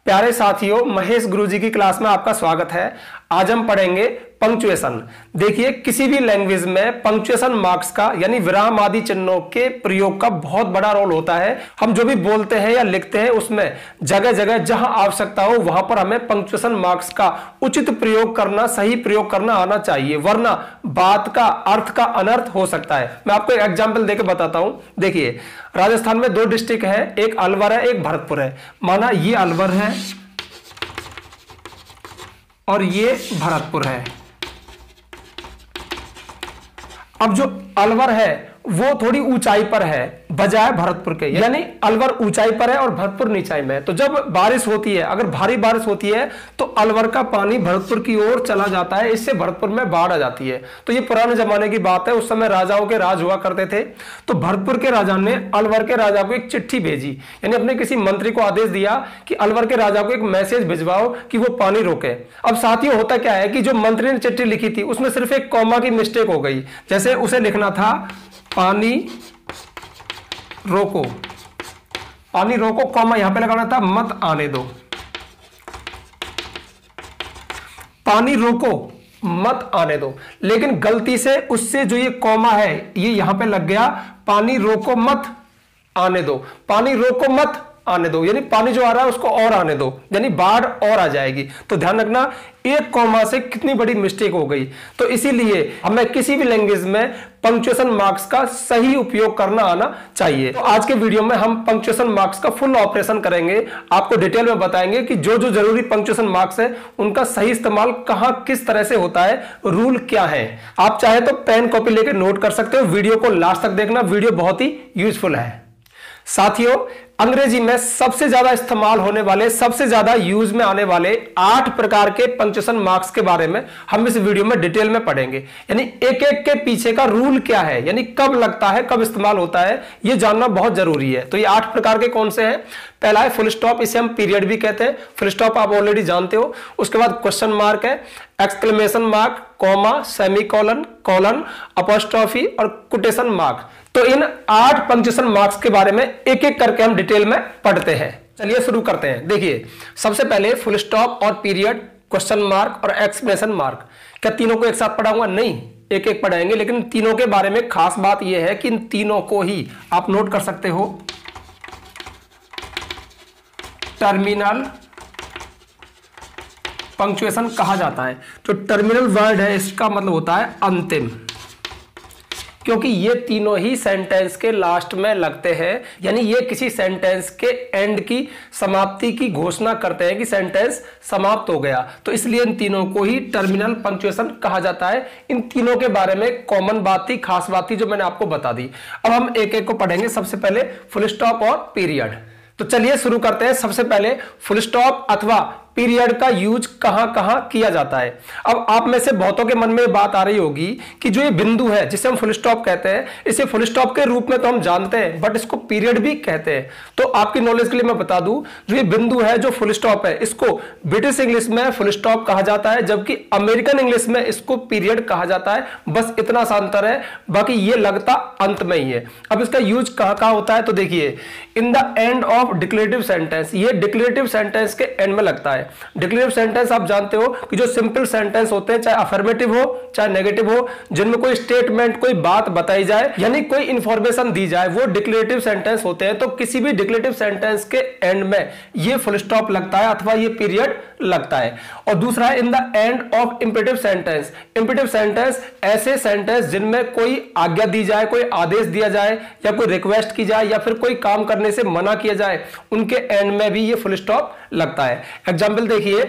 प्यारे साथियों, महेश गुरुजी की क्लास में आपका स्वागत है। आज हम पढ़ेंगे पंक्चुएशन। देखिए, किसी भी लैंग्वेज में पंक्चुएशन मार्क्स का यानी विराम आदि चिन्हों के प्रयोग का बहुत बड़ा रोल होता है। हम जो भी बोलते हैं या लिखते हैं उसमें जगह जगह जहां आवश्यकता हो वहां पर हमें पंक्चुएशन मार्क्स का उचित प्रयोग करना, सही प्रयोग करना आना चाहिए, वरना बात का अर्थ का अनर्थ हो सकता है। मैं आपको एक एग्जाम्पल देकर बताता हूं। देखिए, राजस्थान में दो डिस्ट्रिक्ट है, एक अलवर है, एक भरतपुर है। माना ये अलवर है और ये भरतपुर है। अब जो अलवर है वो थोड़ी ऊंचाई पर है बजाय भरतपुर के, यानी अलवर ऊंचाई पर है और भरतपुर नीचाई में है। तो जब बारिश होती है, अगर भारी बारिश होती है तो अलवर का पानी भरतपुर की ओर चला जाता है, इससे भरतपुर में बाढ़ आ जाती है। तो ये पुराने जमाने की बात है, उस समय राजाओं के राज हुआ करते थे। तो भरतपुर के राजा ने अलवर के राजा को एक चिट्ठी भेजी, यानी अपने किसी मंत्री को आदेश दिया कि अलवर के राजा को एक मैसेज भिजवाओ कि वो पानी रोके। अब साथियों, होता क्या है कि जो मंत्री ने चिट्ठी लिखी थी उसमें सिर्फ एक कॉमा की मिस्टेक हो गई। जैसे उसे लिखना था पानी रोको, पानी रोको, कॉमा यहां पे लगाना था मत आने दो। पानी रोको मत आने दो, लेकिन गलती से उससे जो ये कॉमा है ये यहां पे लग गया, पानी रोको मत आने दो। पानी रोको मत आने दो यानी पानी जो आ रहा है उसको और आने दो, यानी बाढ़ और आ जाएगी। तो ध्यान रखना, एक कॉमा से कितनी बड़ी मिस्टेक हो गई। तो इसीलिए हमें किसी भी लैंग्वेज में पंक्चुएशन मार्क्स का सही उपयोग करना आना चाहिए। तो आज के वीडियो में हम पंक्चुएशन मार्क्स का फुल ऑपरेशन करेंगे, आपको डिटेल में बताएंगे कि जो जो जरूरी पंक्चुएशन मार्क्स है उनका सही इस्तेमाल कहां किस तरह से होता है, रूल क्या है। आप चाहे तो पेन कॉपी लेकर नोट कर सकते हो। वीडियो को लास्ट तक देखना, वीडियो बहुत ही यूजफुल है। साथियों, अंग्रेजी में सबसे ज्यादा इस्तेमाल होने वाले, सबसे ज्यादा यूज में आने वाले 8 प्रकार के पंक्चुएशन मार्क्स के बारे में हम इस वीडियो में डिटेल में पढ़ेंगे। यानी एक एक के पीछे का रूल क्या है, यानी कब लगता है, कब इस्तेमाल होता है, यह जानना बहुत जरूरी है। तो ये 8 प्रकार के कौन से हैं? पहला है फुल स्टॉप, इसे हम पीरियड भी कहते हैं। फुल स्टॉप आप ऑलरेडी जानते हो। उसके बाद क्वेश्चन मार्क है, exclamation mark, comma, semicolon, colon, apostrophe और कोटेशन मार्क। तो इन 8 पंक्चुएशन मार्क्स के बारे में एक एक करके हम डिटेल में पढ़ते हैं। चलिए शुरू करते हैं। देखिए, सबसे पहले फुल स्टॉप और पीरियड, क्वेश्चन मार्क और एक्सक्लेमेशन मार्क। क्या तीनों को एक साथ पढ़ाऊंगा? नहीं, एक एक पढ़ाएंगे, लेकिन तीनों के बारे में खास बात यह है कि इन तीनों को ही आप नोट कर सकते हो। टर्मिनल पंक्चुएशन कहा जाता है। जो टर्मिनल वर्ड है इसका मतलब होता है अंतिम, क्योंकि ये तीनों ही सेंटेंस के लास्ट में लगते हैं, यानी ये किसी सेंटेंस के एंड की, समाप्ति की घोषणा करते हैं कि सेंटेंस समाप्त हो गया। तो इसलिए इन तीनों को ही टर्मिनल पंक्चुएशन कहा जाता है। इन तीनों के बारे में कॉमन बात थी, खास बात थी जो मैंने आपको बता दी। अब हम एक एक को पढ़ेंगे। सबसे पहले फुल स्टॉप और पीरियड। तो चलिए शुरू करते हैं। सबसे पहले फुल स्टॉप अथवा पीरियड का यूज कहां कहां किया जाता है। अब आप में से बहुतों के मन में बात आ रही होगी कि जो ये बिंदु है जिसे हम फुल स्टॉप कहते हैं, इसे फुल स्टॉप के रूप में तो हम जानते हैं, बट इसको पीरियड भी कहते हैं। तो आपकी नॉलेज के लिए मैं बता दूं, जो ये बिंदु है, जो फुल स्टॉप है, इसको ब्रिटिश इंग्लिश में फुल स्टॉप कहा जाता है, जबकि अमेरिकन इंग्लिश में इसको पीरियड कहा जाता है। बस इतना सा अंतर है, बाकी ये लगता अंत में ही है। अब इसका यूज कहां कहां होता है, तो देखिए, in the end of declarative sentence, ये डिक्लेरेटिव सेंटेंस के एंड में लगता है। डिक्लेरेटिव सेंटेंस आप जानते हो कि जो सिंपल सेंटेंस होते हैं, चाहे अफर्मेटिव हो चाहे नेगेटिव हो, जिनमें कोई स्टेटमेंट, कोई बात बताई जाए, यानी कोई इंफॉर्मेशन दी जाए, वो डिक्लेरेटिव सेंटेंस होते हैं। तो किसी भी डिक्लेरेटिव सेंटेंस के एंड में ये फुल स्टॉप लगता है अथवा ये पीरियड लगता है। और दूसरा है in the end of imperative sentence. Imperative sentence ऐसे सेंटेंस जिनमें कोई आज्ञा दी जाए, कोई आदेश दिया जाए या कोई रिक्वेस्ट की जाए या फिर कोई काम करने से मना किया जाए, उनके एंड में भी ये फुल स्टॉप लगता है। एग्जाम्पल देखिए,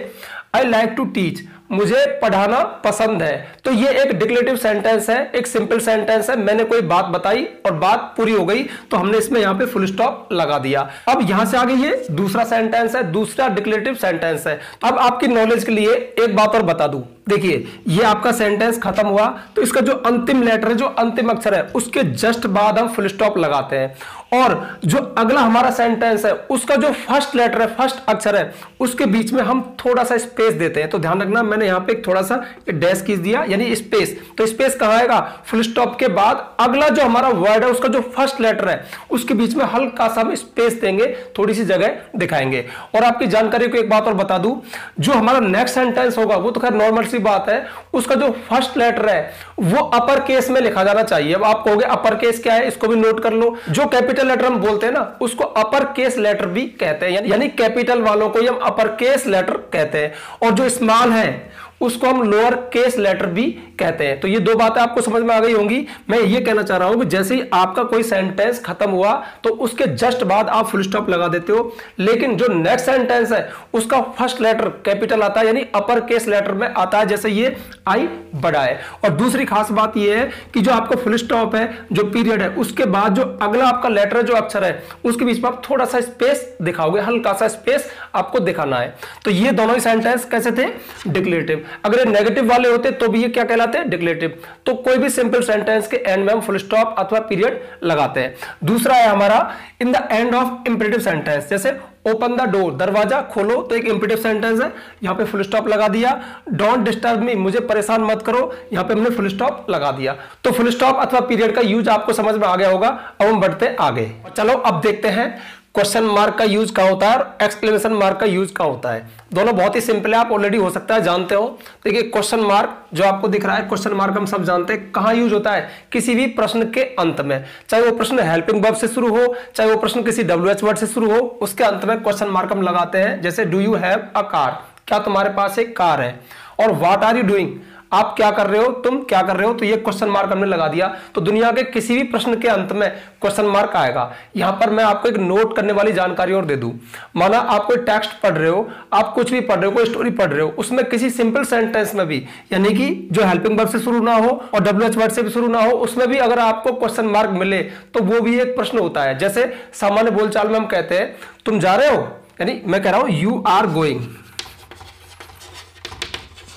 आई लाइक टू टीच, मुझे पढ़ाना पसंद है। तो ये एक डिक्लेरेटिव सेंटेंस है, एक सिंपल सेंटेंस है। मैंने कोई बात बताई और बात पूरी हो गई, तो हमने इसमें यहां पे फुल स्टॉप लगा दिया। अब यहां से आगे ये दूसरा सेंटेंस है, दूसरा डिक्लेरेटिव सेंटेंस है। अब आपकी नॉलेज के लिए एक बात और बता दूं। देखिए, ये आपका सेंटेंस खत्म हुआ, तो इसका जो अंतिम लेटर है, जो अंतिम अक्षर है, उसके जस्ट बाद हम फुल स्टॉप लगाते हैं। और जो अगला हमारा सेंटेंस है उसका जो फर्स्ट लेटर है, फर्स्ट अक्षर है, उसके बीच में हम थोड़ा सा स्पेस देते हैं। तो ध्यान रखना, मैंने यहां पे थोड़ा सा डैश खींच दिया यानी स्पेस। तो स्पेस कहां आएगा? फुल स्टॉप के बाद अगला जो हमारा वर्ड है उसका जो फर्स्ट लेटर है उसके बीच में हल्का सा हम स्पेस देंगे, थोड़ी सी जगह दिखाएंगे। और आपकी जानकारी को एक बात और बता दूं, जो हमारा नेक्स्ट सेंटेंस होगा वो तो खैर नॉर्मल सी बात है, उसका जो फर्स्ट लेटर है वो अपर केस में लिखा जाना चाहिए। अब आप कहोगे अपर केस क्या है, इसको भी नोट कर लो। जो कैपिटल लेटर हम बोलते हैं ना उसको अपर केस लेटर भी कहते हैं, यानी कैपिटल वालों को हम अपर केस लेटर कहते हैं, और जो स्मॉल है उसको हम लोअर केस लेटर भी कहते हैं। तो ये दो बातें आपको समझ में आ गई होंगी। मैं ये कहना चाह रहा हूं कि जैसे ही आपका कोई सेंटेंस खत्म हुआ तो उसके जस्ट बाद आप फुल स्टॉप लगा देते हो, लेकिन जो नेक्स्ट सेंटेंस है उसका फर्स्ट लेटर कैपिटल आता है यानी अपर केस लेटर में आता है, जैसे ये आई बड़ा है। और दूसरी खास बात ये है कि जो आपका फुल स्टॉप है, जो पीरियड है, उसके बाद जो अगला आपका लेटर है, जो अक्षर है, उसके बीच में आप थोड़ा सा स्पेस दिखाओगे, हल्का सा स्पेस आपको दिखाना है। तो ये दोनों ही सेंटेंस कैसे थे? डिक्लेरेटिव। अगर ये नेगेटिव वाले होते तो भी ये क्या कहलाते हैं? डिक्लेरेटिव। तो कोई भी सिंपल सेंटेंस के एंड में हम फुल स्टॉप अथवा पीरियड लगाते हैं। दूसरा है हमारा in the end of imperative sentence, जैसे ओपन द डोर, दरवाजा खोलो, तो एक इंपेरेटिव सेंटेंस है, यहां पे फुल स्टॉप लगा दिया। डोंट डिस्टर्ब मी, मुझे परेशान मत करो, यहां पे हमने फुल स्टॉप लगा दिया। तो फुल स्टॉप अथवा पीरियड का यूज आपको समझ में आ गया होगा। अब हम बढ़ते आगे। चलो अब देखते हैं क्वेश्चन मार्क का यूज कहां होता है और एक्सक्लेमेशन मार्क का यूज कहां होता है। दोनों बहुत ही सिंपल है, आप ऑलरेडी हो सकता है जानते हो। देखिए क्वेश्चन मार्क जो आपको दिख रहा है, क्वेश्चन मार्क हम सब जानते हैं कहां यूज होता है? किसी भी प्रश्न के अंत में, चाहे वो प्रश्न हेल्पिंग वर्ब से शुरू हो, चाहे वो प्रश्न किसी WH वर्ड से शुरू हो, उसके अंत में क्वेश्चन मार्क हम लगाते हैं। जैसे do you have a car, क्या तुम्हारे पास एक कार है? और व्हाट आर यू डूइंग, आप क्या कर रहे हो, तुम क्या कर रहे हो? तो ये क्वेश्चन मार्क हमने लगा दिया। तो दुनिया के किसी भी प्रश्न के अंत में क्वेश्चन मार्क आएगा। यहां पर मैं आपको एक नोट करने वाली जानकारी और दे दूं। माना आप कोई टेक्स्ट पढ़ रहे हो, आप कुछ भी पढ़ रहे हो, कोई स्टोरी पढ़ रहे हो, उसमें किसी सिंपल सेंटेंस में भी, यानी कि जो हेल्पिंग वर्ब से शुरू ना हो और WH वर्ड से भी शुरू ना हो, उसमें भी अगर आपको क्वेश्चन मार्क मिले तो वो भी एक प्रश्न होता है। जैसे सामान्य बोलचाल में हम कहते हैं तुम जा रहे हो, यानी मैं कह रहा हूं यू आर गोइंग,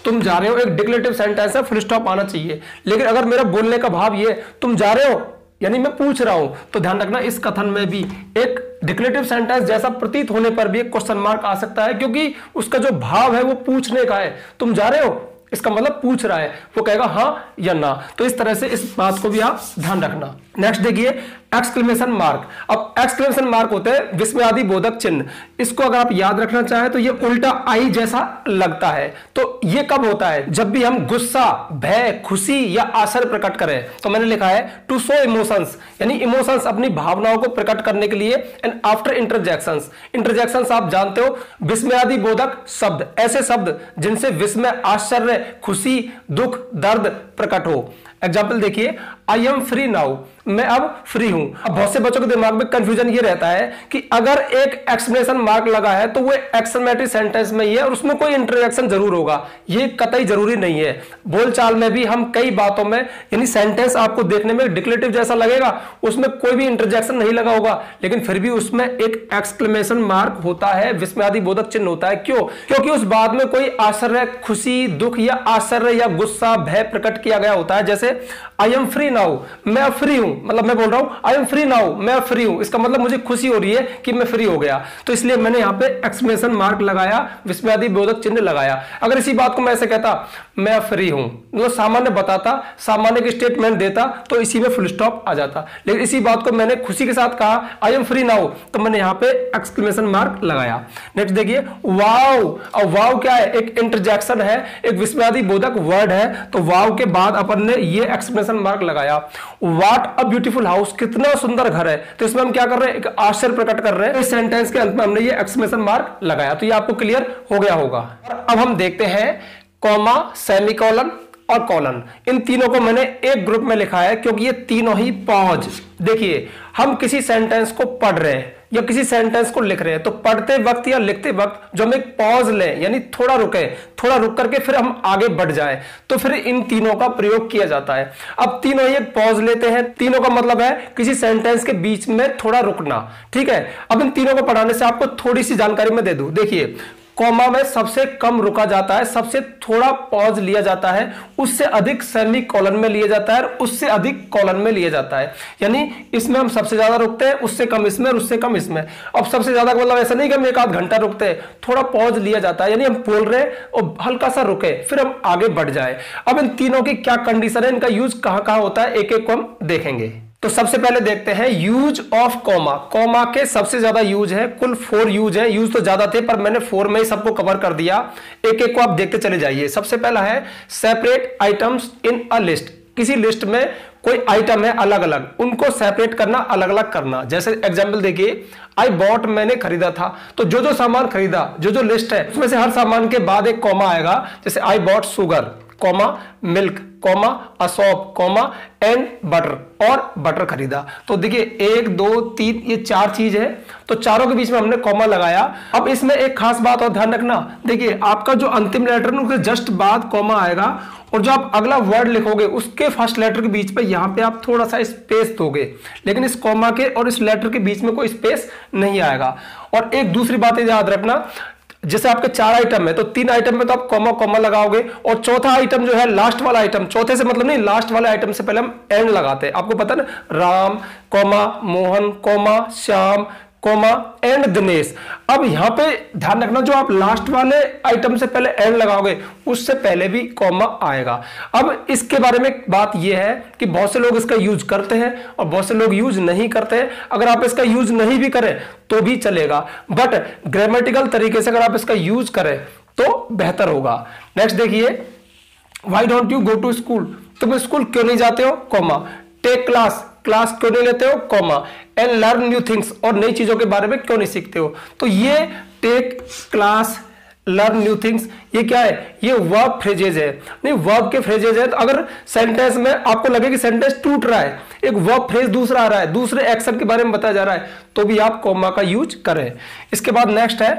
तुम जा रहे हो, एक डिक्लेरेटिव सेंटेंस है, फुल स्टॉप आना चाहिए। लेकिन अगर मेरा बोलने का भाव ये तुम जा रहे हो यानी मैं पूछ रहा हूं, तो ध्यान रखना इस कथन में भी एक डिक्लेरेटिव सेंटेंस जैसा प्रतीत होने पर भी एक क्वेश्चन मार्क आ सकता है, क्योंकि उसका जो भाव है वो पूछने का है। तुम जा रहे हो इसका मतलब पूछ रहा है, वो कहेगा हाँ या ना। तो इस तरह से इस बात को भी आप ध्यान रखना। नेक्स्ट देखिए एक्सक्लेमेशन मार्क। अब एक्सक्लेमेशन मार्क होते हैं विस्मयादि बोधक चिन्ह। इसको अगर आप याद रखना चाहें तो ये उल्टा आई जैसा लगता है। तो ये कब होता है? जब भी हम गुस्सा, भय, खुशी या आश्चर्य प्रकट करें। तो मैंने लिखा है टू शो इमोशंस, यानी इमोशंस अपनी भावनाओं को प्रकट करने के लिए, एंड आफ्टर इंटरजेक्शंस। इंटरजेक्शंस आप जानते हो, विस्मयादि बोधक शब्द, ऐसे शब्द जिनसे विस्मय, आश्चर्य, खुशी, दुख, दर्द प्रकट हो। एग्जाम्पल देखिए, आई एम फ्री नाउ, मैं अब फ्री हूं। अब बहुत से बच्चों के दिमाग में कंफ्यूजन ये रहता है कि अगर एक एक्सक्लेमेशन मार्क लगा है तो वो एक्सक्लेमेटरी सेंटेंस में ही है और उसमें कोई इंटरजेक्शन जरूर होगा। ये कतई जरूरी नहीं है। बोलचाल में भी हम कई बातों में, यानी सेंटेंस आपको देखने में डिक्लेरेटिव जैसा लगेगा, उसमें कोई भी इंटरजेक्शन नहीं लगा होगा, लेकिन फिर भी उसमें एक एक्सक्लेमेशन मार्क होता है, विस्मयादि बोधक चिन्ह होता है। क्यों? क्योंकि उस बात में कोई आश्चर्य, खुशी, दुख या आश्चर्य या गुस्सा, भय प्रकट किया गया होता है। जैसे आई एम फ्री नाउ, मैं फ्री हूं, मतलब मैं बोल रहा हूं आई एम फ्री नाउ, मैं फ्री हूं, इसका मतलब मुझे खुशी हो रही है कि मैं फ्री हो गया। तो इसलिए मैंने यहां पे एक्सक्लेमेशन मार्क लगाया, विस्मयादि बोधक चिन्ह लगाया। अगर इसी बात को मैं ऐसे कहता मैं फ्री हूं, मतलब सामान्य बताता, सामान्य की स्टेटमेंट देता, तो इसी में फुल स्टॉप आ जाता। लेकिन इसी बात को मैंने खुशी के साथ कहा आई एम फ्री नाउ, तो मैंने यहां पे एक्सक्लेमेशन मार्क लगाया। नेक्स्ट देखिए वाव। अब वाव क्या है? एक इंटरजेक्शन है, एक विस्मयादि बोधक वर्ड है। तो वाव के बाद अपन ने ये एक्सक्लेमेशन मार्क लगाया। व्हाट अ ब्यूटीफुल हाउस, कितना सुंदर घर है। तो इसमें हम क्या कर रहे हैं? एक आश्चर्य प्रकट कर रहे हैं। इस सेंटेंस के अंत में हमने ये एक्सक्लेमेशन मार्क लगाया। तो ये आपको क्लियर हो गया होगा। अब हम देखते हैं कॉमा, सेमीकोलन और कॉलन, इन तीनों को मैंने एक ग्रुप में लिखा है क्योंकि ये तीनों ही पॉज। देखिए हम किसी सेंटेंस को पढ़ रहे हैं या किसी सेंटेंस को लिख रहे हैं, तो पढ़ते वक्त या लिखते वक्त जो हम एक पॉज लें, यानी थोड़ा रुके, थोड़ा रुक करके फिर हम आगे बढ़ जाएं, तो फिर इन तीनों का प्रयोग किया जाता है। अब तीनों ही एक पॉज लेते हैं। तीनों का मतलब है किसी सेंटेंस के बीच में थोड़ा रुकना। ठीक है, अब इन तीनों को पढ़ाने से आपको थोड़ी सी जानकारी मैं दे दूं। देखिए कॉमा में सबसे कम रुका जाता है, सबसे थोड़ा पॉज लिया जाता है, उससे अधिक सेमी कॉलन में लिया जाता है, उससे अधिक कॉलन में लिया जाता है। यानी इसमें हम सबसे ज्यादा रुकते हैं, उससे कम इसमें और उससे कम इसमें। अब सबसे ज्यादा मतलब ऐसा नहीं कि हम 1 आध घंटा रुकते हैं, थोड़ा पॉज लिया जाता है, यानी हम बोल रहे हैं और हल्का सा रुके फिर हम आगे बढ़ जाए। अब इन तीनों की क्या कंडीशन है, इनका यूज कहां कहां होता है, एक एक को हम देखेंगे। तो सबसे पहले देखते हैं यूज ऑफ कॉमा। कॉमा के सबसे ज्यादा यूज है, कुल 4 यूज है। यूज तो ज्यादा थे पर मैंने 4 में ही सबको कवर कर दिया, एक एक को आप देखते चले जाइए। सबसे पहला है separate items in a list. किसी लिस्ट में कोई आइटम है अलग अलग, उनको सेपरेट करना, अलग अलग करना। जैसे एग्जांपल देखिए, आई बॉट, मैंने खरीदा था, तो जो जो सामान खरीदा, जो जो लिस्ट है उसमें से हर सामान के बाद एक कॉमा आएगा। जैसे I bought sugar, comma milk, comma a shop, comma and butter, और बटर खरीदा। तो देखिए 1 2 3 ये 4 चीज है, तो चारों के बीच में हमने कॉमा लगाया। अब इसमें एक खास बात और ध्यान रखना, देखिए आपका जो अंतिम लेटर है उसके जस्ट बाद कॉमा आएगा, और जो आप अगला वर्ड लिखोगे उसके फर्स्ट लेटर के बीच पे यहां पे आप थोड़ा सा स्पेस दोगे, लेकिन इस कॉमा के और इस लेटर के बीच में कोई स्पेस नहीं आएगा। और एक दूसरी बात याद रखना, जैसे आपके 4 आइटम है तो 3 आइटम में तो आप कॉमा कॉमा लगाओगे, और चौथा आइटम जो है लास्ट वाला आइटम, चौथे से मतलब नहीं, लास्ट वाले आइटम से पहले हम एंड लगाते हैं। आपको पता है ना, Ram comma Mohan comma Shyam comma and Dinesh. अब यहां पे ध्यान रखना, जो आप लास्ट वाले आइटम से पहले एंड लगाओगे उससे पहले भी कॉमा आएगा। अब इसके बारे में बात यह है कि बहुत से लोग इसका यूज करते हैं और बहुत से लोग यूज नहीं करते हैं। अगर आप इसका यूज नहीं भी करें तो भी चलेगा, बट ग्रामेटिकल तरीके से अगर आप इसका यूज करें तो बेहतर होगा। नेक्स्ट देखिए, why don't you go to school, तुम स्कूल क्यों नहीं जाते हो, कॉमा। टेक क्लास, क्लास क्यों नहीं लेते हो, comma. And learn new things, और नई चीजों के बारे में क्यों नहीं सीखते हो। तो ये take class, learn new things, ये क्या है, ये वर्ब फ्रेजेज है। नहीं, वर्ब के फ्रेजेज है। तो अगर सेंटेंस में आपको लगे कि सेंटेंस टूट रहा है, एक वर्ब फ्रेज दूसरा आ रहा है, दूसरे एक्शन के बारे में बताया जा रहा है, तो भी आप कॉमा का यूज करें। इसके बाद नेक्स्ट है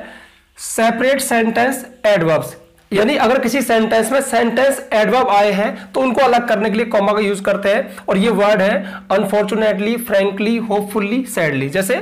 सेपरेट सेंटेंस एडवर्ब्स, यानी अगर किसी सेंटेंस में सेंटेंस एडवर्ब आए हैं तो उनको अलग करने के लिए कॉमा का यूज करते हैं। और ये वर्ड है अनफॉर्चुनेटली, फ्रैंकली, होपफुली, सैडली। जैसे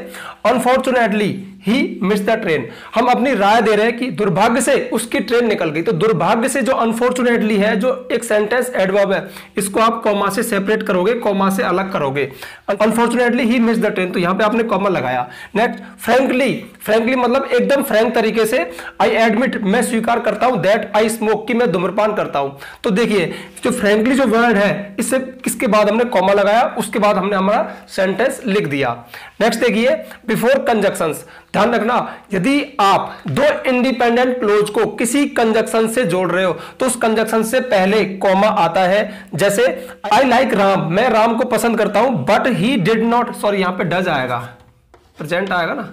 unfortunately he miss the train, हम अपनी राय दे रहे हैं कि दुर्भाग्य से उसकी ट्रेन निकल गई। तो दुर्भाग्य से जो अनफॉर्चुनेटली है, जो एक सेंटेंस एडवर्ब है, इसको आप कॉमा से सेपरेट करोगे, कॉमा से अलग करोगे। Unfortunately he miss the train, तो यहां पे आपने कॉमा लगाया। नेक्स्ट फ्रैंकली, फ्रैंकली मतलब एकदम फ्रैंक तरीके से, आई एडमिट, मैं स्वीकार करता हूं, दैट आई स्मोक, कि मैं धूम्रपान करता हूं। तो देखिए जो फ्रैंकली जो वर्ड है, इससे किसके बाद हमने कॉमा लगाया, उसके बाद हमने हमारा सेंटेंस लिख दिया। नेक्स्ट देखिए बिफोर कंजक्शंस, ध्यान रखना, यदि आप 2 इंडिपेंडेंट क्लोज को किसी कंजक्शन से जोड़ रहे हो तो उस कंजक्शन से पहले कॉमा आता है। जैसे आई लाइक राम, मैं राम को पसंद करता हूं, but he did not, sorry यहां पे डज आएगा, प्रेजेंट आएगा ना,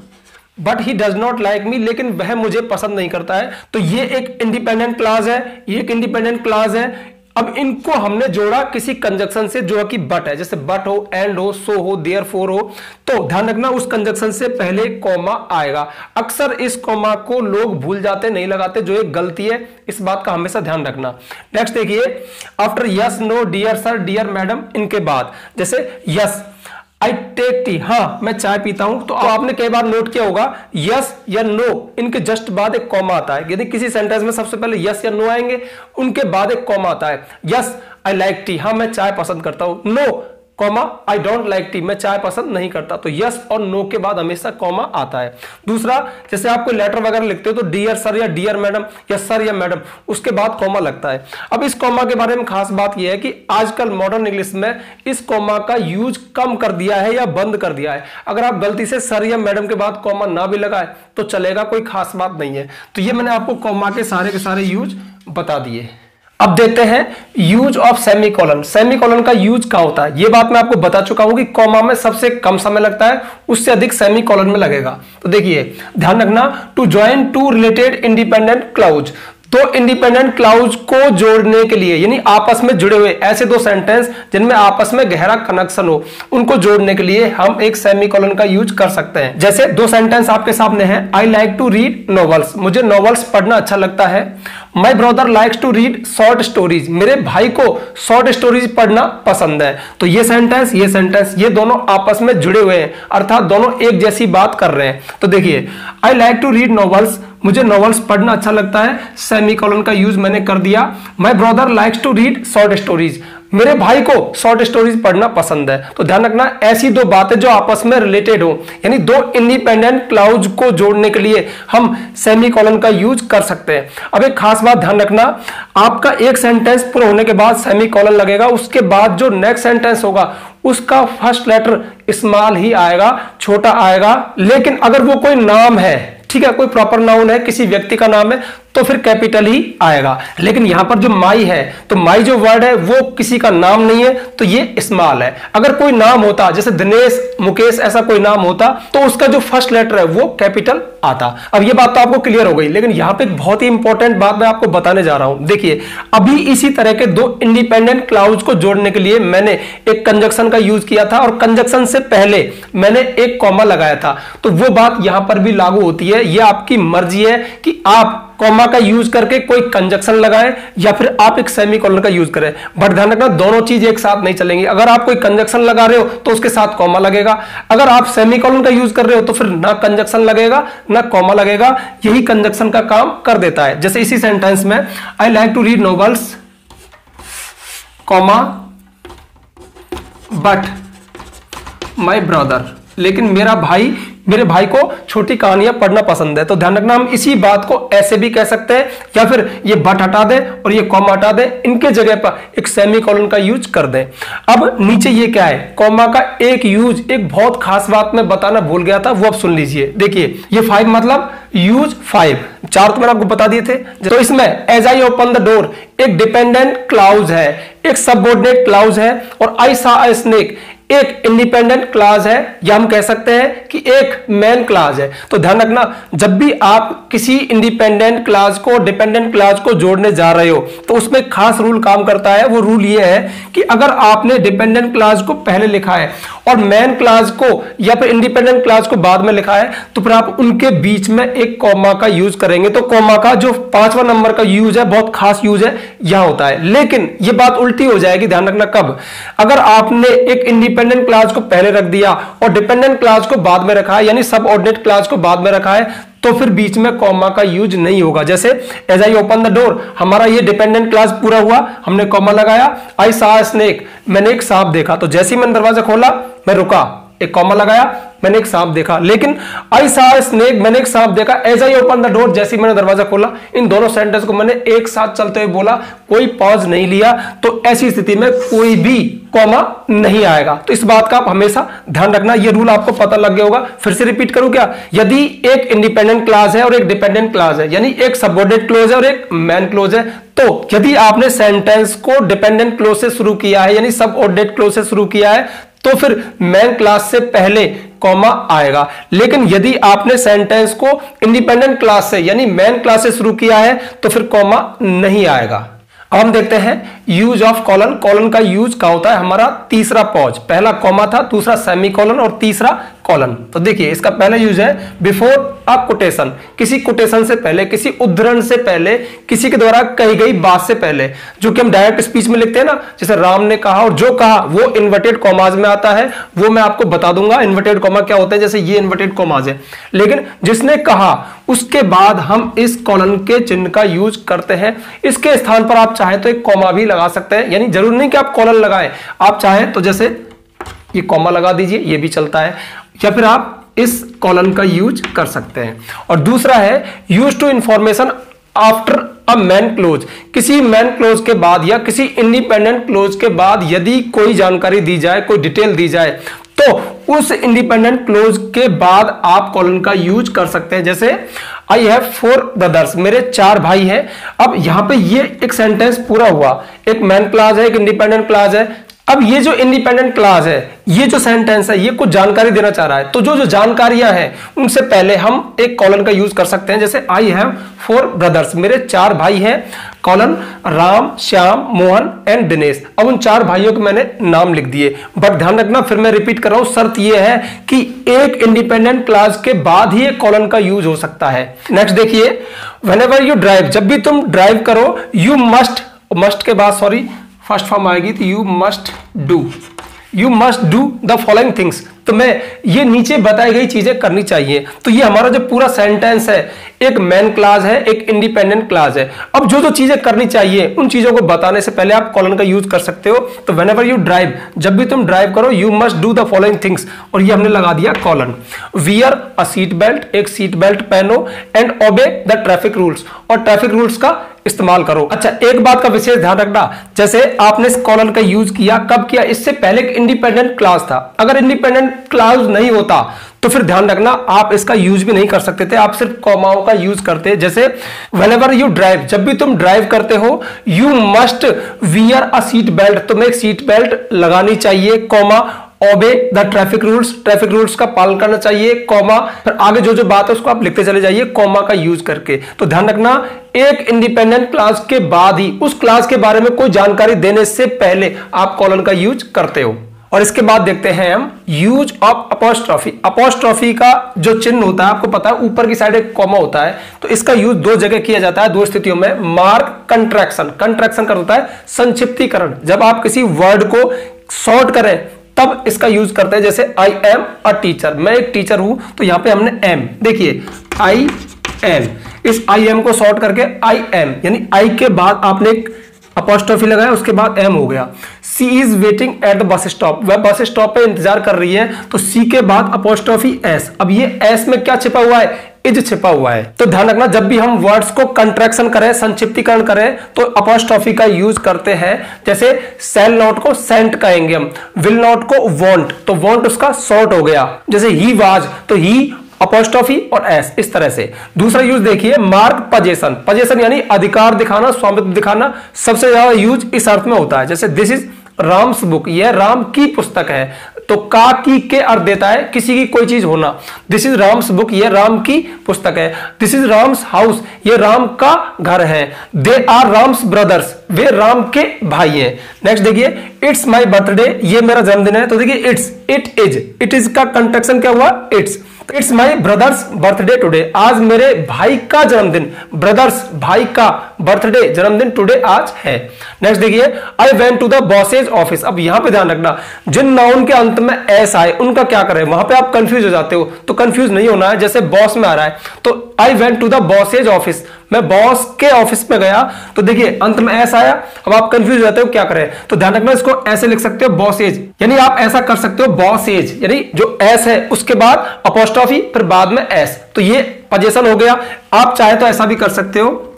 but he does not like me, लेकिन वह मुझे पसंद नहीं करता है। तो ये एक इंडिपेंडेंट क्लॉज है, ये एक इंडिपेंडेंट क्लॉज है। अब इनको हमने जोड़ा किसी कंजक्शन से जो कि बट है, जैसे बट हो, एंड हो, सो हो, देयरफॉर हो। तो ध्यान रखना उस कंजक्शन से पहले कॉमा आएगा। अक्सर इस कॉमा को लोग भूल जाते, नहीं लगाते, जो एक गलती है, इस बात का हमेशा ध्यान रखना। नेक्स्ट देखिए after yes, no, dear sir, dear madam, इनके बाद जैसे यस आई टेक टी, हाँ मैं चाय पीता हूं। तो आपने कई बार नोट किया होगा यस या नो, इनके जस्ट बाद एक कॉमा आता है। यदि किसी सेंटेंस में सबसे पहले यस या नो आएंगे, उनके बाद एक कॉमा आता है। यस आई लाइक टी, हाँ मैं चाय पसंद करता हूं। No comma I don't like tea, मैं चाय पसंद नहीं करता। तो यस और नो के बाद हमेशा कॉमा आता है। दूसरा, जैसे आप कोई लेटर वगैरह लिखते हो तो डियर सर या डियर मैडम या सर या मैडम, उसके बाद कॉमा लगता है। अब इस कॉमा के बारे में खास बात यह है कि आजकल मॉडर्न इंग्लिश में इस कॉमा का यूज कम कर दिया है या बंद कर दिया है। अगर आप गलती से सर या मैडम के बाद कॉमा ना भी लगाए तो चलेगा, कोई खास बात नहीं है। तो ये मैंने आपको कॉमा के सारे यूज बता दिए। अब देखते हैं यूज ऑफ सेमीकोलन। सेमीकोलन का यूज क्या होता है, ये बात मैं आपको बता चुका हूं कि कॉमा में सबसे कम समय लगता है, उससे अधिक सेमीकोलन में लगेगा। तो देखिए ध्यान रखना, to join 2 related independent clause, 2 independent clause को जोड़ने के लिए, यानी आपस में जुड़े हुए ऐसे 2 सेंटेंस जिनमें आपस में गहरा कनेक्शन हो, उनको जोड़ने के लिए हम एक सेमीकोलन का यूज कर सकते हैं। जैसे 2 सेंटेंस आपके सामने हैं, I like to read novels, मुझे नॉवेल्स पढ़ना अच्छा लगता है। My brother likes to read short stories, मेरे भाई को शॉर्ट स्टोरीज पढ़ना पसंद है। तो ये सेंटेंस ये दोनों आपस में जुड़े हुए हैं, अर्थात दोनों एक जैसी बात कर रहे हैं। तो देखिए I like to read novels, मुझे नॉवेल्स पढ़ना अच्छा लगता है, सेमीकोलन का यूज मैंने कर दिया। My brother likes to read short stories, मेरे भाई को शॉर्ट स्टोरीज पढ़ना पसंद है। तो ध्यान रखना ऐसी दो बातें जो आपस में रिलेटेड हो, यानी दो इंडिपेंडेंट क्लाउज को जोड़ने के लिए हम सेमीकोलन का यूज कर सकते हैं। अब एक खास बात ध्यान रखना, आपका एक सेंटेंस पूरा होने के बाद सेमीकोलन लगेगा, उसके बाद जो नेक्स्ट सेंटेंस होगा उसका फर्स्ट लेटर स्मॉल ही आएगा, छोटा आएगा। लेकिन अगर वो कोई नाम है, ठीक है, कोई प्रॉपर नाउन है, किसी व्यक्ति का नाम है, तो फिर कैपिटल ही आएगा। लेकिन यहां पर जो माई है, तो माई जो वर्ड है वो किसी का नाम नहीं है, तो ये स्मॉल है। अगर कोई नाम होता, जैसे दिनेश, मुकेश, ऐसा कोई नाम होता, तो उसका जो फर्स्ट लेटर है वो कैपिटल आता। अब ये बात तो आपको क्लियर हो गई, लेकिन यहां पे एक बहुत ही इंपॉर्टेंट बात मैं आपको बताने जा रहा हूं। देखिए, अभी इसी तरह के दो इंडिपेंडेंट क्लाउज को जोड़ने के लिए मैंने एक कंजक्शन का यूज किया था, और कंजक्शन से पहले मैंने एक कॉमा लगाया था। तो वो बात यहां पर भी लागू होती है। ये आपकी मर्जी है कि आप कॉमा का यूज करके कोई कंजक्शन लगाएं या फिर आप एक सेमीकोलन का यूज करें। बट ध्यान रखना, दोनों चीज एक साथ नहीं चलेंगी। अगर आप कोई कंजक्शन लगा रहे हो तो उसके साथ कॉमा लगेगा, अगर आप सेमीकोलन का यूज कर रहे हो तो फिर ना कंजक्शन लगेगा ना कॉमा लगेगा। यही कंजक्शन का काम कर देता है। जैसे इसी सेंटेंस में I like to read novels, comma, but my brother, लेकिन मेरे भाई को छोटी कहानियां पढ़ना पसंद है। तो ध्यान रखना, हम इसी बात को ऐसे भी कह सकते हैं, या फिर ये बट हटा दें और ये कॉमा हटा दें, इनके जगह पर एक सेमीकोलन का यूज कर दें। अब नीचे ये क्या है, कॉमा का एक यूज, एक बहुत खास बात मैं बताना भूल गया था, वो अब सुन लीजिए। देखिए, ये 5 मतलब यूज 5, 4 तो मैंने आपको बता दिए थे। तो इसमें as I open the door एक डिपेंडेंट क्लाउज है, एक सबऑर्डिनेट क्लाउज है, और आई सा अ स्नेक एक इंडिपेंडेंट क्लास है, या हम कह सकते हैं कि एक मेन क्लास है। तो ध्यान रखना, जब भी आप किसी इंडिपेंडेंट क्लास को डिपेंडेंट क्लास को जोड़ने जा रहे हो तो उसमें खास रूल काम करता है। वो रूल ये है कि अगर आपने डिपेंडेंट क्लास को पहले लिखा है और मेन क्लास को या फिर इंडिपेंडेंट क्लास को बाद में लिखा है, तो फिर आप उनके बीच में एक कॉमा का यूज करेंगे। तो कॉमा का जो 5वां नंबर का यूज है, बहुत खास यूज है, यहां होता है। लेकिन ये बात उल्टी हो जाएगी, ध्यान रखना कब, अगर आपने एक इंडिपेंडेंट क्लास को पहले रख दिया और डिपेंडेंट क्लास को बाद में रखा है, यानी सबऑर्डिनेट क्लास को बाद में रखा है, तो फिर बीच में कॉमा का यूज नहीं होगा। जैसे as I open the door, हमारा ये डिपेंडेंट क्लास पूरा हुआ, हमने कॉमा लगाया। आई सा अ स्नेक, मैंने एक सांप देखा, तो जैसे ही मैंने दरवाजा खोला मैं रुका, एक कॉमा लगाया, मैंने एक सांप देखा। लेकिन आई सा अ स्नेक, मैंने एक सांप देखा, as I open the door, जैसे ही मैंने दरवाजा खोला, इन दोनों सेंटेंस को मैंने एक साथ चलते हुए बोला, कोई पॉज नहीं लिया। तो ऐसी स्थिति में कोई भी कॉमा नहीं आएगा। तो इस बात का आप हमेशा ध्यान रखना, ये रूल आपको पता लग गया होगा। फिर से रिपीट करूं क्या, यदि एक इंडिपेंडेंट क्लास है और एक डिपेंडेंट क्लास है, यानी एक सबऑर्डिनेट क्लोज है और एक मेन क्लोज है, तो यदि आपने सेंटेंस को डिपेंडेंट क्लोज से शुरू किया है, यानी सबऑर्डिनेट क्लोज से शुरू किया है, तो फिर मेन क्लास से पहले कॉमा आएगा। लेकिन यदि आपने सेंटेंस को इंडिपेंडेंट क्लास से यानी मेन क्लास से शुरू किया है, तो फिर कॉमा नहीं आएगा। अब हम देखते हैं यूज ऑफ कॉलन। कॉलन का यूज क्या होता है, हमारा तीसरा पॉज, पहला कॉमा था, दूसरा सेमीकोलन और तीसरा कॉलन। तो देखिए, इसका पहला यूज है बिफोर अ कोटेशन, किसी कोटेशन से पहले, किसी उद्धरण से पहले, किसी के द्वारा कही गई बात से पहले, जो कि हम डायरेक्ट स्पीच में लिखते हैं ना, जैसे राम ने कहा, और जो कहा वो इन्वर्टेड कॉमाज में आता है, वो मैं आपको बता दूंगा इन्वर्टेड कॉमा क्या होते हैं। जैसे ये इन्वर्टेड कॉमाज है, लेकिन जिसने कहा उसके बाद हम इस कॉलन के चिन्ह का यूज करते हैं। इसके स्थान पर आप चाहे तो एक कॉमा भी लगा सकते हैं, यानी जरूर नहीं कि आप कॉलन लगाएं, आप चाहे तो जैसे ये कॉमा लगा दीजिए, ये भी चलता है, या फिर आप इस कॉलन का यूज कर सकते हैं। और दूसरा है use to information after a main clause, किसी मेन क्लोज के बाद या किसी इंडिपेंडेंट क्लोज के बाद यदि कोई जानकारी दी जाए, कोई डिटेल दी जाए, तो उस इंडिपेंडेंट क्लोज के बाद आप कॉलन का यूज कर सकते हैं। जैसे आई हैव 4 ब्रदर्स, मेरे 4 भाई हैं। अब यहां पे ये एक सेंटेंस पूरा हुआ, एक मेन क्लास है, एक इंडिपेंडेंट क्लास है। अब ये जो इंडिपेंडेंट क्लास है, ये जो सेंटेंस है, ये कुछ जानकारी देना चाह रहा है, तो जो जानकारियां हैं उनसे पहले हम एक कॉलन का यूज कर सकते हैं। जैसे आई हैव 4 ब्रदर्स, मेरे 4 भाई हैं, कॉलन राम, श्याम, मोहन एंड दिनेश। अब उन 4 भाइयों के मैंने नाम लिख दिए। बट ध्यान रखना, फिर मैं रिपीट कर रहा हूं, शर्त यह है कि एक इंडिपेंडेंट क्लास के बाद ही एक कॉलन का यूज हो सकता है। नेक्स्ट देखिए, व्हेनेवर यू ड्राइव, जब भी तुम ड्राइव करो, यू मस्ट के बाद फर्स्ट फॉर्म आएगी, तो you must do the following things, तो मैं ये नीचे बताई गई चीजें करनी चाहिए। तो ये हमारा जो पूरा सेंटेंस है, एक मेन क्लास है, एक इंडिपेंडेंट क्लास है। अब जो जो चीजें करनी चाहिए उन चीजों को बताने से पहले आप कॉलन का यूज कर सकते हो। तो व्हेनेवर यू ड्राइव, जब भी तुम ड्राइव करो, you must do the following things, और ये हमने लगा दिया कॉलन। वियर अ सीट बेल्ट, एक सीट बेल्ट पहनो, and obey the traffic rules, और ट्रैफिक रूल्स का इस्तेमाल करो। अच्छा, एक बात का विशेष ध्यान रखना, जैसे आपने इस कॉलन का यूज किया, कब किया? इससे पहले एक इंडिपेंडेंट क्लास था। अगर इंडिपेंडेंट क्लास नहीं होता तो फिर ध्यान रखना आप इसका यूज भी नहीं कर सकते थे, आप सिर्फ कॉमाओं का यूज करते। जैसे व्हेनेवर यू ड्राइव, जब भी तुम ड्राइव करते हो, you must wear a seat belt, तुम्हें एक सीट बेल्ट लगानी चाहिए, comma, obey the traffic rules, traffic rules का पालन करना चाहिए, कॉमा, फिर आगे जो जो बात है उसको आप लिखते चले जाइए कॉमा का यूज करके। तो ध्यान रखना, एक इंडिपेंडेंट क्लास के बाद ही, उस क्लास के बारे में कोई जानकारी देने से पहले आप कॉलन का यूज करते हो। और इसके बाद देखते हैं हम यूज ऑफ अपॉस्ट्रॉफी। अपॉस्ट्रॉफी का जो चिन्ह होता है, आपको पता है ऊपर की साइड एक कॉमा होता है, तो इसका यूज दो जगह किया जाता है, दो स्थितियों में। मार्क कंट्रैक्शन, कंट्रैक्शन का होता है संक्षिप्तीकरण, जब आप किसी वर्ड को शॉर्ट करें तब इसका यूज करते हैं। जैसे आई एम अ टीचर, मैं एक टीचर हूं, तो यहां पे हमने एम, देखिए आई एम, इस आई एम को शॉर्ट करके आई एम, यानी आई के बाद आपने एक अपॉस्ट्रोफी लगाया, उसके बाद एम हो गया। She is waiting at the bus stop, वह बस स्टॉप पे इंतजार कर रही है, तो सी के बाद अपॉस्ट्रोफी एस। अब ये एस में क्या छिपा हुआ है? इज छिपा हुआ है। तो ध्यान रखना, जब भी हम वर्ड्स को कंट्रैक्शन करें, संक्षिप्तीकरण करें, तो अपॉस्ट्रोफी का यूज करते हैं। जैसे सेल नॉट को सेंट कहेंगे हम, विल नॉट को वॉन्ट, तो वॉन्ट उसका शॉर्ट हो गया। जैसे ही वाज, तो ही अपॉस्ट्रोफी और एस, इस तरह से। दूसरा यूज देखिए, मार्क पजेशन, पजेशन यानी अधिकार दिखाना, स्वामित्व दिखाना, सबसे ज्यादा यूज इस अर्थ में होता है। जैसे दिस इज राम्स बुक, यह राम की पुस्तक है, तो का की के अर्थ देता है किसी की कोई चीज होना। दिस इज राम्स बुक, यह राम की पुस्तक है। दिस इज राम्स हाउस, यह राम का घर है। दे आर राम्स ब्रदर्स, वे राम के भाई हैं। नेक्स्ट देखिए, इट्स माई बर्थडे, ये मेरा जन्मदिन है, तो देखिए इट्स, इट इज का कंट्रैक्शन क्या हुआ? It's. It's my brothers birthday today, आज मेरे भाई का जन्मदिन, ब्रदर्स भाई का, बर्थडे जन्मदिन, टुडे आज है। नेक्स्ट देखिए, I went to the boss's office. अब यहां पे ध्यान रखना, जिन नाउन के अंत में एस आए उनका क्या करें, वहां पे आप कंफ्यूज हो जाते हो, तो कंफ्यूज नहीं होना है। जैसे बॉस में आ रहा है, तो I went to the boss's office, मैं बॉस के ऑफिस में गया, तो देखिए अंत में एस आया। अब आप कंफ्यूज हो जाते हो क्या करें, तो ध्यान रखना, इसको ऐसे लिख सकते हो बॉसेज, यानी आप ऐसा कर सकते हो बॉसेज, यानी जो एस है उसके बाद अपॉस्ट्रोफी, फिर बाद में एस, तो ये पजेशन हो गया। आप चाहे तो ऐसा भी कर सकते हो,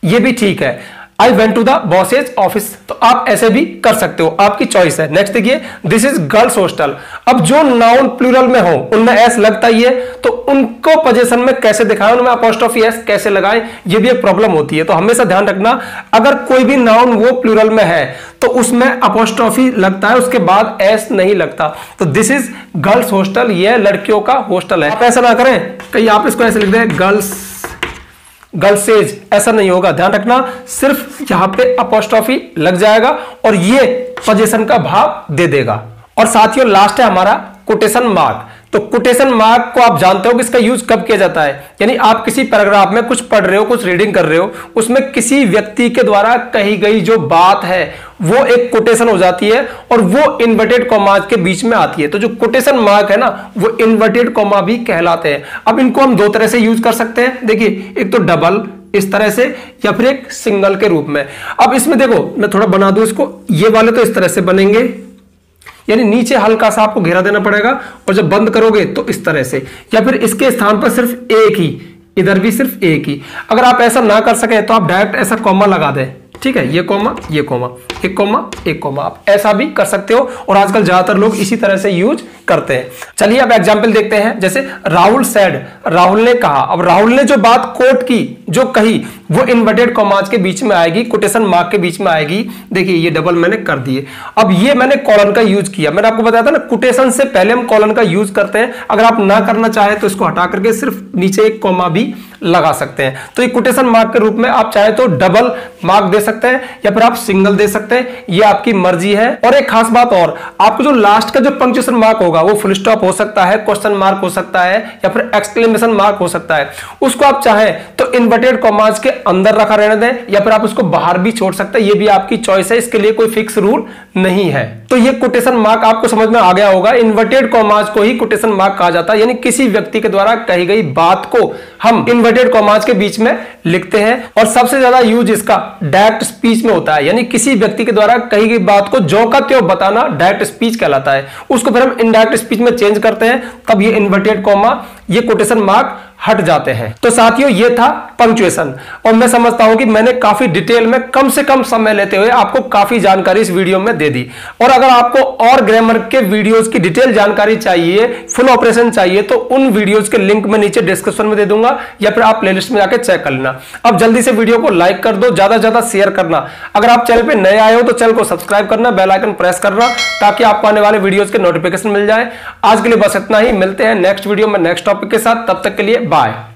ये भी ठीक है, I went to the boss's office, तो आप ऐसे भी कर सकते हो, आपकी चॉइस है। नेक्स्ट देखिए, दिस इज गर्ल्स हॉस्टल। अब जो नाउन प्लूरल में हो उनमें एस लगता ही है, तो उनको पोजीशन में कैसे दिखाएं, उनमें अपॉस्ट्रोफी एस कैसे लगाएं, ये भी एक प्रॉब्लम होती है। तो हमेशा ध्यान रखना, अगर कोई भी नाउन वो प्लूरल में है तो उसमें अपॉस्ट्रोफी लगता है, उसके बाद एस नहीं लगता। तो दिस इज गर्ल्स हॉस्टल, ये लड़कियों का हॉस्टल है। आप ऐसा ना करें, कहीं आप इसको ऐसे लिख दें गर्ल्सेज, ऐसा नहीं होगा। ध्यान रखना, सिर्फ यहां पे अपॉस्ट्रोफी लग जाएगा और ये पोजीशन का भाव दे देगा। और साथियों, लास्ट है हमारा कोटेशन मार्क। तो कोटेशन मार्क को आप जानते हो कि इसका यूज कब किया जाता है, यानी आप किसी पैराग्राफ में कुछ पढ़ रहे हो, कुछ रीडिंग कर रहे हो, उसमें किसी व्यक्ति के द्वारा कही गई जो बात है वो एक कोटेशन हो जाती है और वो इन्वर्टेड कॉमा के बीच में आती है। तो जो कोटेशन मार्क है ना, वो इन्वर्टेड कॉमा भी कहलाते हैं। अब इनको हम दो तरह से यूज कर सकते हैं, देखिए एक तो डबल इस तरह से, या फिर एक सिंगल के रूप में। अब इसमें देखो, मैं थोड़ा बना दूं इसको, ये वाले तो इस तरह से बनेंगे, यानी नीचे हल्का सा आपको घेरा देना पड़ेगा, और जब बंद करोगे तो इस तरह से, या फिर इसके स्थान पर सिर्फ एक ही, इधर भी सिर्फ एक ही। अगर आप ऐसा ना कर सके तो आप डायरेक्ट ऐसा कॉमा लगा दें, ठीक है, ये कॉमा, एक कॉमा, एक कॉमा, आप ऐसा भी कर सकते हो। और आजकल ज्यादातर लोग इसी तरह से यूज करते हैं। चलिए अब एग्जांपल देखते हैं। जैसे राहुल सेड, राहुल ने कहा। अब राहुल ने जो बात कोट की, जो कही, वो इन्वर्टेड कॉमास के बीच में आएगी, कोटेशन मार्क के बीच में आएगी। देखिए ये डबल मैंने कर दिए। अब ये मैंने कॉलन का यूज किया, मैंने आपको बताया था ना, कोटेशन से पहले हम कॉलन का यूज करते हैं। अगर आप ना करना चाहे तो इसको हटा करके सिर्फ नीचे एक कॉमा भी लगा सकते हैं। तो ये कोटेशन मार्क के रूप में आप चाहे तो डबल मार्क दे सकते हैं या फिर आप सिंगल दे सकते हैं, ये आपकी मर्जी है। और एक खास बात और, आपको जो लास्ट का जो पंक्चुएशन मार्क होगा वो फुल स्टॉप हो सकता है, क्वेश्चन मार्क हो सकता है, या फिर एक्सक्लेमेशन मार्क हो सकता है। उसको आप चाहे तो इन्वर्टेड कॉमास के अंदर रखा रहने दें या फिर आप उसको बाहर भी छोड़ सकते हैं, ये भी आपकी चॉइस है, इसके लिए कोई फिक्स रूल नहीं है। तो ये कोटेशन मार्क आपको समझ में आ गया होगा। इन्वर्टेड कॉमास को ही कोटेशन मार्क कहा जाता है, यानी किसी व्यक्ति के द्वारा कही गई बात को हम इन्वर्टेड कॉमास के बीच में लिखते हैं। और सबसे ज्यादा यूज इसका डायरेक्ट स्पीच में होता है, यानी किसी व्यक्ति के द्वारा कही गई बात को ज्यों का त्यों बताना डायरेक्ट स्पीच कहलाता है। उसको फिर हम इनडायरेक्ट स्पीच में चेंज करते हैं, तब ये इन्वर्टेड कॉमा, ये कोटेशन मार्क हट जाते हैं। तो साथियों ये था पंक्चुएशन, और मैं समझता हूं कि मैंने काफी डिटेल में कम से कम समय लेते हुए आपको काफी जानकारी इस वीडियो में दे दी। और अगर आपको और ग्रामर के वीडियोस की डिटेल जानकारी चाहिए, फुल ऑपरेशन चाहिए, तो उन वीडियोस के लिंक मैं नीचे डिस्क्रिप्शन में दे दूंगा, या फिर आप प्लेलिस्ट में जाकर चेक कर लेना। अब जल्दी से वीडियो को लाइक कर दो, ज्यादा से ज्यादा शेयर करना। अगर आप चैनल पे नए आए हो तो चैनल को सब्सक्राइब करना, बेल आइकन प्रेस करना, ताकि आपको आने वाले वीडियोस के नोटिफिकेशन मिल जाए। आज के लिए बस इतना ही, मिलते हैं नेक्स्ट वीडियो में नेक्स्ट टॉपिक के साथ, तब तक के लिए बाय।